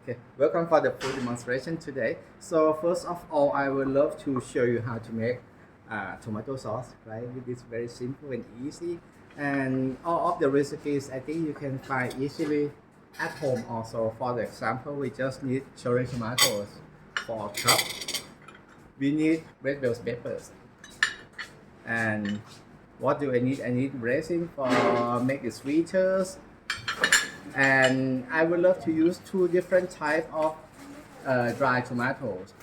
Okay, welcome for the food demonstration today. So first of all, I would love to show you how to make tomato sauce, right? It is very simple and easy. And all of the recipes, I think you can find easily at home also. For the example, we just need cherry tomatoes for a cup. We need red bell peppers. And what do I need? I need resin for make it sweeter, and I would love to use two different types of dry tomatoes.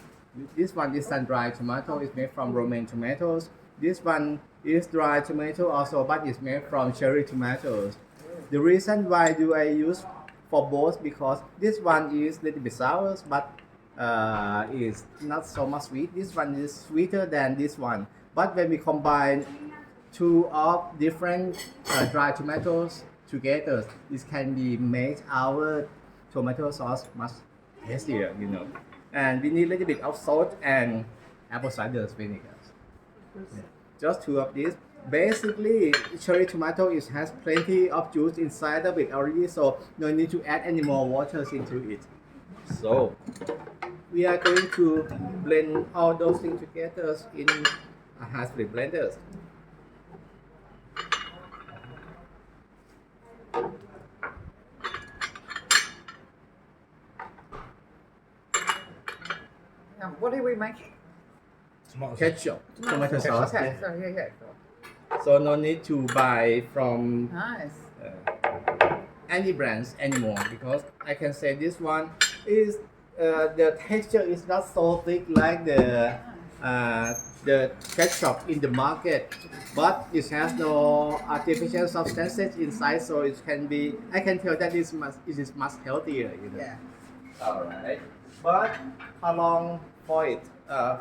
This one is sun-dried tomato. It's made from romaine tomatoes. This one is dry tomato also, but it's made from cherry tomatoes. The reason why do I use for both, because this one is a little bit sour, but is not so much sweet. This one is sweeter than this one. But when we combine two of different dry tomatoes together, this can be make our tomato sauce much tastier, And we need a little bit of salt and apple cider vinegar. Yeah. Just two of these. Basically, cherry tomato has plenty of juice inside of it already, so no need to add any more water into it. So we are going to blend all those things together in a high-speed blender. Now, what are we making? Ketchup, tomato sauce. Okay, Yeah. so yeah. So no need to buy from Nice. any brands anymore, because I can say this one is the texture is not so thick like the ketchup in the market, but it has no artificial substances inside, so it can be. I can tell that it is much healthier. Yeah. All right. But how long for it?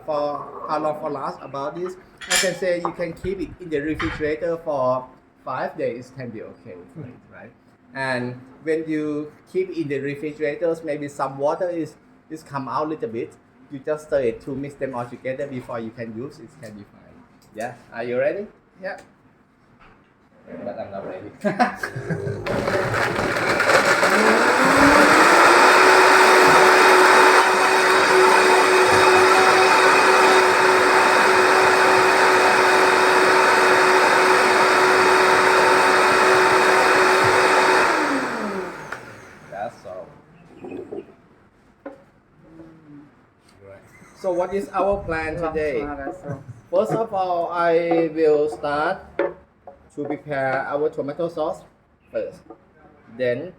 For how long for last about this? I can say you can keep it in the refrigerator for 5 days. Can be okay for it, right? And when you keep it in the refrigerators, maybe some water is come out a little bit. You just stir it to mix them all together before you can use it. Can be fine. Yeah. Are you ready? Yeah. But I'm not ready. That's all. So what is our plan today? First of all, I will start to prepare our tomato sauce first. Then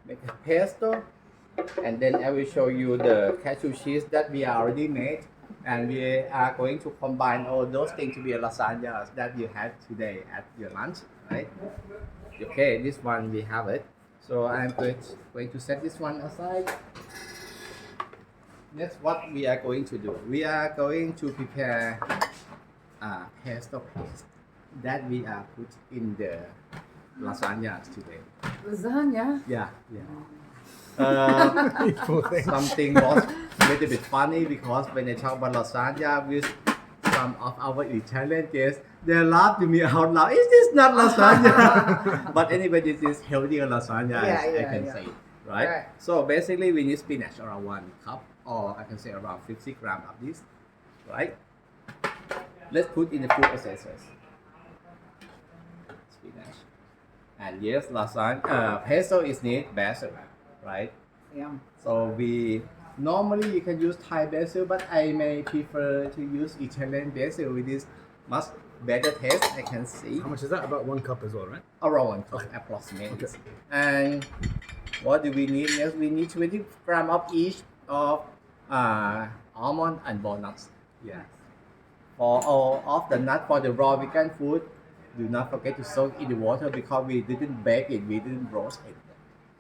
make a pesto, and then I will show you the cashew cheese that we already made, and we are going to combine all those things to be a lasagna that you had today at your lunch, right? Okay, this one we have it. So I'm going to set this one aside. That's what we are going to do. We are going to prepare pesto paste that we are put in the lasagna today. Lasagna? Yeah. Something was a little bit funny, because when I talk about lasagna with some of our Italian guests, they laughed to me out loud. Is this not lasagna? But anyway, this is healthier lasagna, I can say, right? So basically, we need spinach around 1 cup, or I can say around 50 grams of this, right? Let's put in the food processors. Spinach. And yes, lasagna, pesto is need basil, right? Yeah. So we normally you can use Thai basil, but I may prefer to use Italian basil, with this much better taste. I can see. How much is that? About 1 cup as well, right? Around 1 cup approximately. Okay. And what do we need next? We need 20 grams of each of almond and walnuts. Yeah. For all of the nuts, for the raw vegan food, do not forget to soak in the water, because we didn't bake it, we didn't roast it.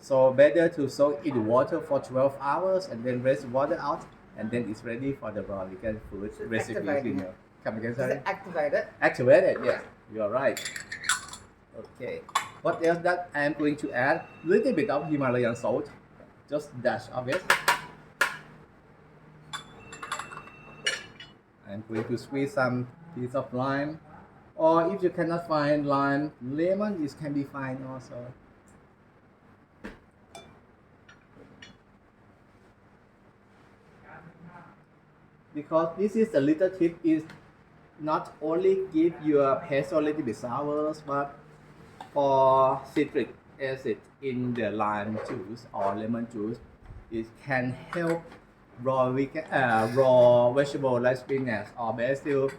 So better to soak in the water for 12 hours and then rinse the water out, and then it's ready for the raw vegan food recipe. Come again, Is sorry. it activated? Activated, yes, you're right. Okay. What else that I'm going to add? Little bit of Himalayan salt, just dash of it. I'm going to squeeze some piece of lime, or if you cannot find lime, lemon, this can be fine also. because this is a little tip is not only give your pesto a little bit sour, but for citric acid in the lime juice or lemon juice, it can help raw vegetable like spinach or basil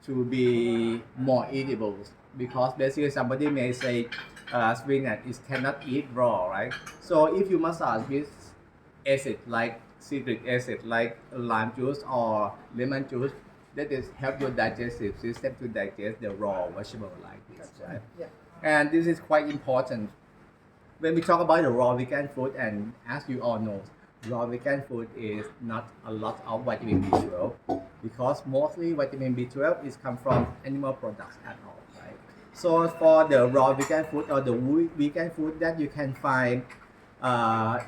to be more eatable because basically somebody may say spinach is cannot eat raw, right? So if you massage with acid like citric acid like lime juice or lemon juice, that is help your digestive system to digest the raw vegetable like this, right? Yeah. And this is quite important when we talk about the raw vegan food, and as you all know, raw vegan food is not a lot of vitamin B12 because mostly vitamin B12 is come from animal products at all, right? So for the raw vegan food or the vegan food that you can find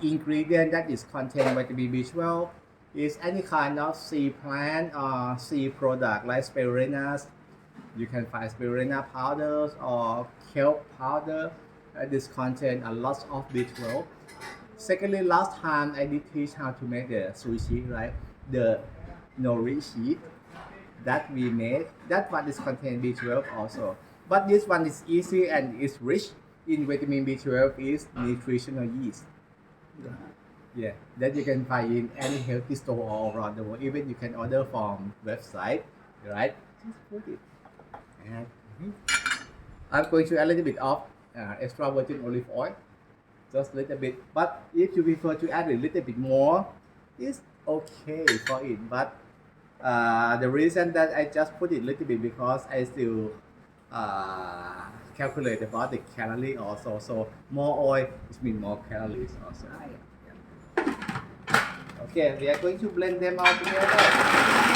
ingredient that is contain vitamin B12 is any kind of sea plant or sea product like spirulina. You can find spirulina powders or kelp powder. This contain a lot of B12. Secondly, last time I did teach how to make the sushi, right? The nori sheet that we made, that one is contain B12 also. But this one is easy and is rich in vitamin B12 is nutritional yeast. Yeah, that you can find in any healthy store all around the world. Even you can order from website, right? Just put it. And I'm going to add a little bit of extra virgin olive oil, just a little bit. But if you prefer to add a little bit more, it's okay for it. But the reason that I just put it a little bit because I still calculate about the calorie also. So more oil is mean more calories also. Okay, we are going to blend them all together.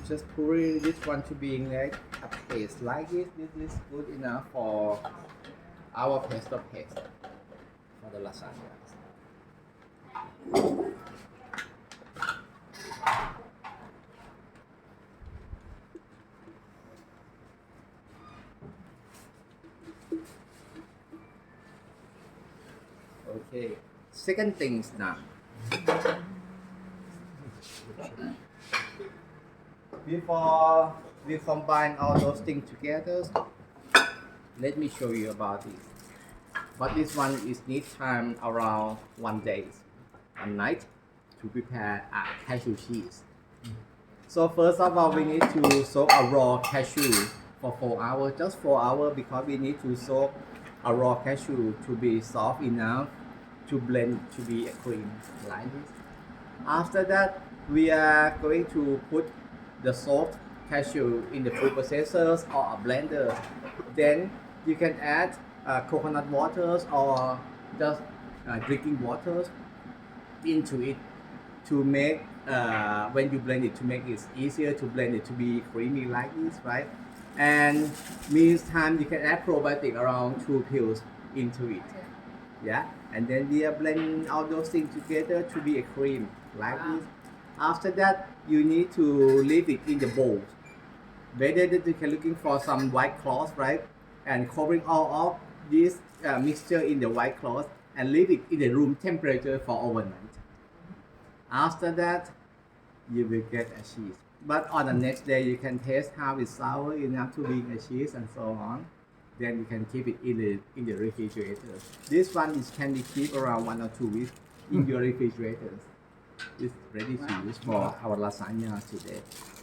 Just pouring this one to being like a paste like this. This is good enough for our pesto paste for the lasagna. Okay, second things now. Before we combine all those things together, let me show you about this. But this one is need time around 1 day, 1 night to prepare a cashew cheese. So first of all, we need to soak a raw cashew for 4 hours, just 4 hours because we need to soak a raw cashew to be soft enough to blend to be a cream like this. After that, we are going to put the soaked cashew in the food processors or a blender. Then you can add coconut waters or just drinking waters into it to make when you blend it to make it easier to blend it to be creamy like this, right? And meantime you can add probiotic around 2 pills into it. Yeah, and then we are blending all those things together to be a cream like this. After that, you need to leave it in the bowl. Better that you can looking for some white cloth, right? And covering all of this mixture in the white cloth and leave it in the room temperature for overnight. After that, you will get a cheese. But on the next day, you can taste how it's sour enough to be a cheese and so on. Then you can keep it in the refrigerator. This one is can be keep around 1 or 2 weeks in your refrigerator. It's ready to use for our lasagna today.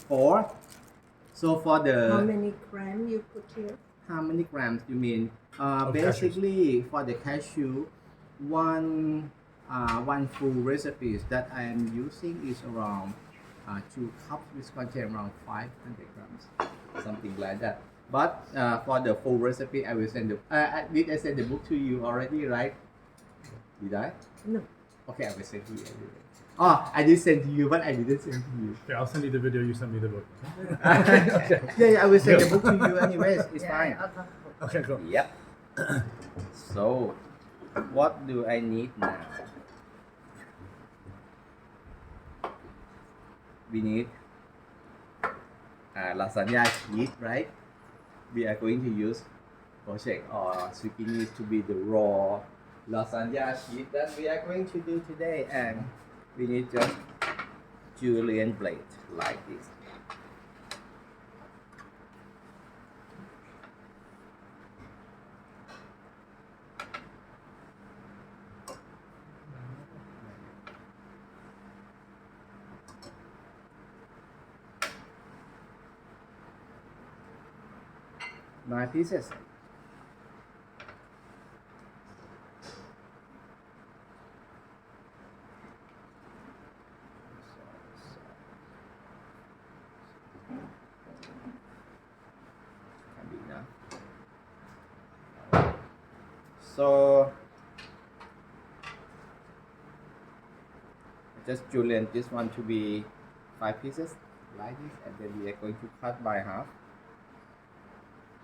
Or so for the How many grams you put here? how many grams you mean? Of Basically for the cashew, one full recipes that I am using is around 2 cups, which contain around 500 grams, something like that. But for the full recipe, I will send the. Did I send the book to you already, right? Did I? No. Okay, I will send to you anyway. Oh, I did send to you, but I didn't send to you. Okay, I'll send you the video. You send me the book. Yeah, I will send the book to you anyways. It's fine. I'd love the book. Okay, cool. Yep. So, what do I need now? We need lasagna sheet, right? We are going to use poached or zucchini to be the raw lasagna sheet that we are going to do today, and we need just julienne blade like this. Nine pieces. Can be enough. So just julienne this one to be 5 pieces like this, and then we are going to cut by half.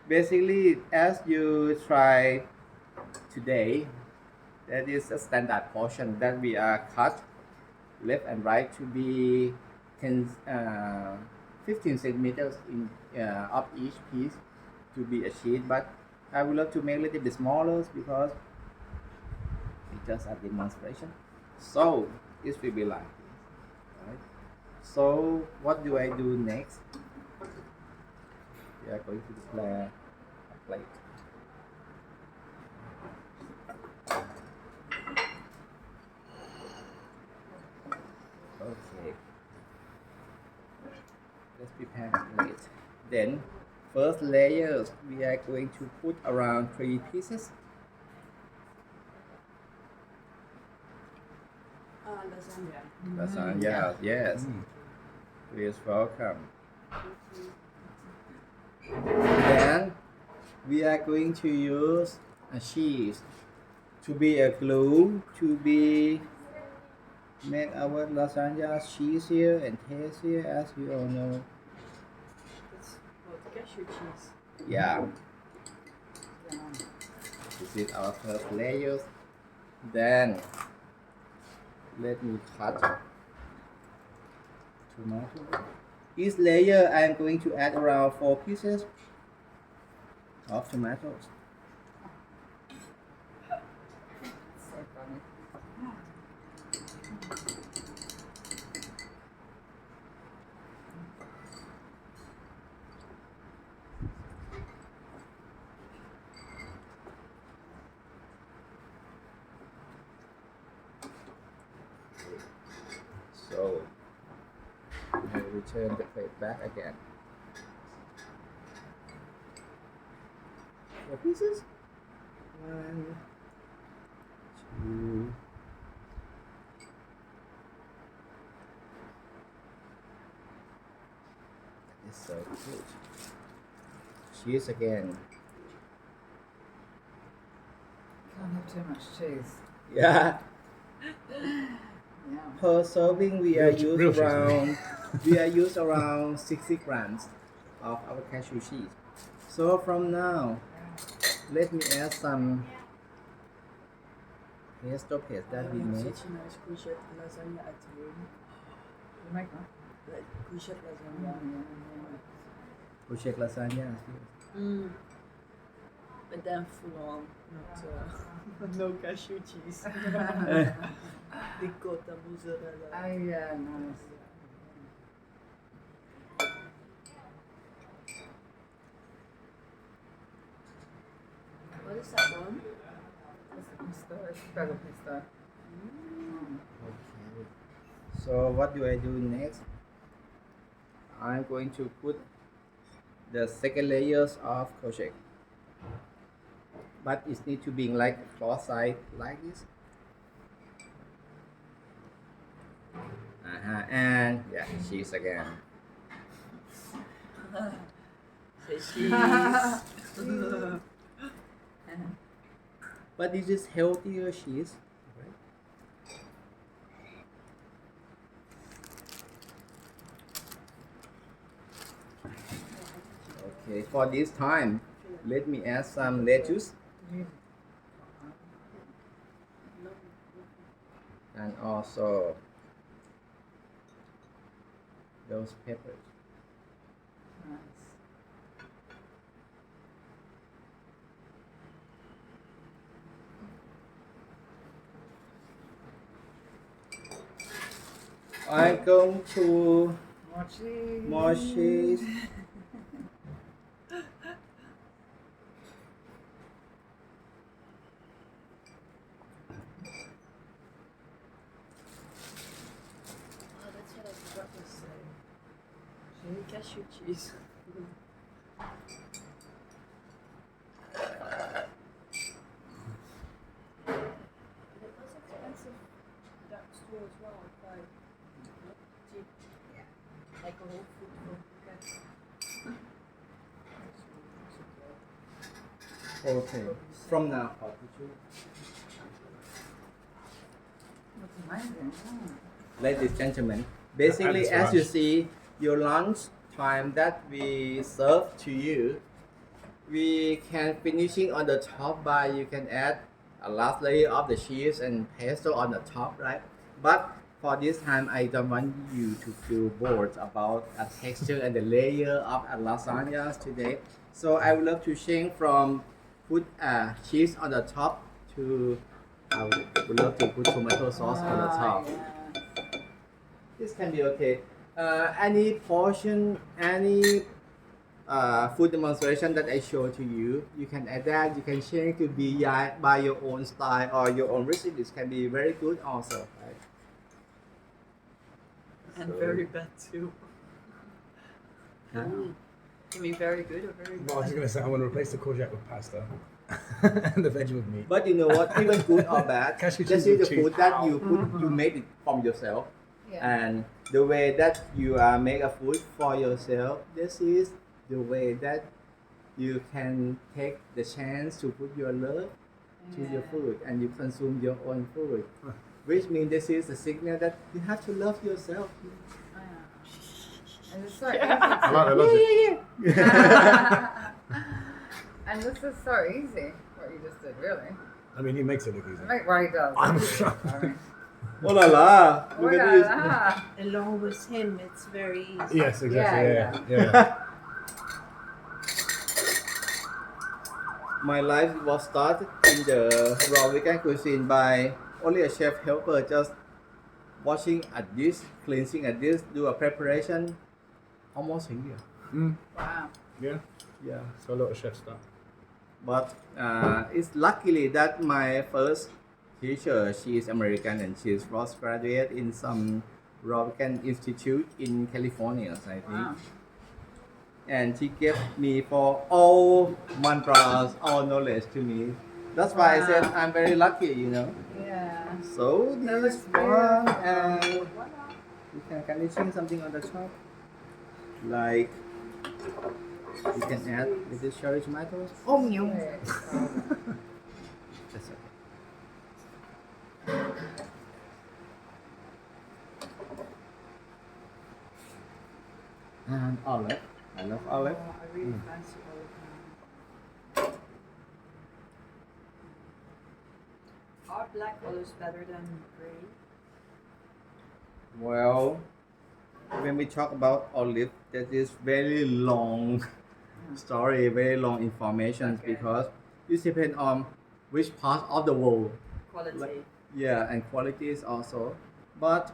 Basically, as you try today, that is a standard portion that we are cut left and right to be 15 centimeters in of each piece to be a sheet, but I would love to make a little bit smaller because it's just a demonstration. So this will be like this, right? So what do I do next? We are going to prepare a plate. Okay. Let's prepare a plate. Then, first layers, we are going to put around 3 pieces. Lasagna. Lasagna, yes. Please welcome. Then we are going to use a cheese to be a glue to be make our lasagna cheesier and tastier, as you all know. It's what, cashew cheese. Yeah. This is our first layers. Then let me cut tomato. Each layer I am going to add around 4 pieces of tomatoes. So funny. So I return the plate back again. 4 pieces. 1, 2. It's so good. Cheese again. Can't have too much cheese. Yeah. Yeah. Per serving, we are Real use cheese, man. around we are use around 60 grams of our cashew cheese. So from now, let me add some pesto paste that we made. Such a nice courgette lasagna at home. You make one? Like courgette lasagna. We check lasagna. But then full on, not no cashew cheese. Ricotta, mozzarella. Oh yeah, nice. What is that one? It's pesto. It's spaghetti pesto. Okay. So what do I do next? I'm going to put the second layers of crochet, but it needs to be like cross side like this. And yeah, cheese again. Say cheese. But this is healthier cheese, right? Okay, for this time, let me add some lettuce and also those peppers. Nice. I'm going to More cheese. more cheese. Oh, that's what I forgot to say. Cherry cashew cheese. And it was expensive that store as well. Quite not cheap. Yeah. Like a whole food for Okay. From now, how did you? That's amazing. Oh. Ladies and gentlemen, basically as you see, your lunch time that we serve to you, we can finishing on the top by you can add a last layer of the cheese and pesto on the top, right? But for this time, I don't want you to feel bored about a texture and the layer of a lasagna today. So I would love to change from put cheese on the top to I would love to put tomato sauce on the top. Yeah. This can be okay. Any portion, any food demonstration that I show to you, you can adapt, you can change to be by your own style or your own recipes can be very good also, right? and So- very bad too. Huh? You mean very good or very Well, I was bad? just gonna say I want to replace the courgette with pasta and the veg with meat. But you know what, even good or bad, Cashew this cheese is the with cheese. food that you put, you made it from yourself. Yeah. And the way that you make a food for yourself, this is the way that you can take the chance to put your love to your food and you consume your own food, which means this is the signal that you have to love yourself. Yeah. And it's so I like the easy. logic. And this is so easy, what you just did, really. I mean, he makes it look easy. Make what he does. I'm Sorry. Oh la la! Look Oh at la this. la. Along with him, it's very easy. Yes, exactly. Yeah, Yeah. My life was started in the raw vegan cuisine by only a chef helper just washing a dish, cleansing a dish, do a preparation almost a year. Wow. Yeah. Yeah. So a lot of chef stuff. But it's luckily that my first teacher, she is American and she is postgraduate in some raw vegan institute in California, I think. Wow. And she gave me for all mantras, all knowledge to me. That's why I said Wow. I'm very lucky, you know. Yeah. So That this looks one, beautiful. and you can garnishing something on the top, like you can add with this cherry tomatoes. Oh no, that's okay. And olive, I love olive. Oh, I really fancy olive now. Are black olives better than grey? Well, when we talk about olive, that is very long story, very long information Okay. because it depends on which part of the world. Quality. Like- Yeah, and qualities also. But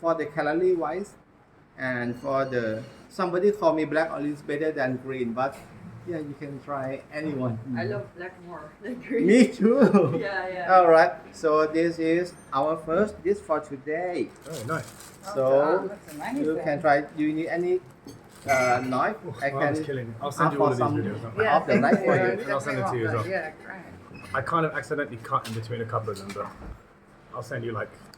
for the calorie wise, and for the somebody call me black olives better than green, but yeah, you can try anyone. I love black more than green. Me too. Yeah, yeah. All right. So this is our first dish for today. Oh, nice. So That's amazing. you can try. Do you need any knife? I Well, I was can killing. I'll send you all of these videos. Don't worry. Yeah, off the thank knife for you. And I'll send it to you as well. Yeah, great. I kind of accidentally cut in between a couple of them, but I'll send you like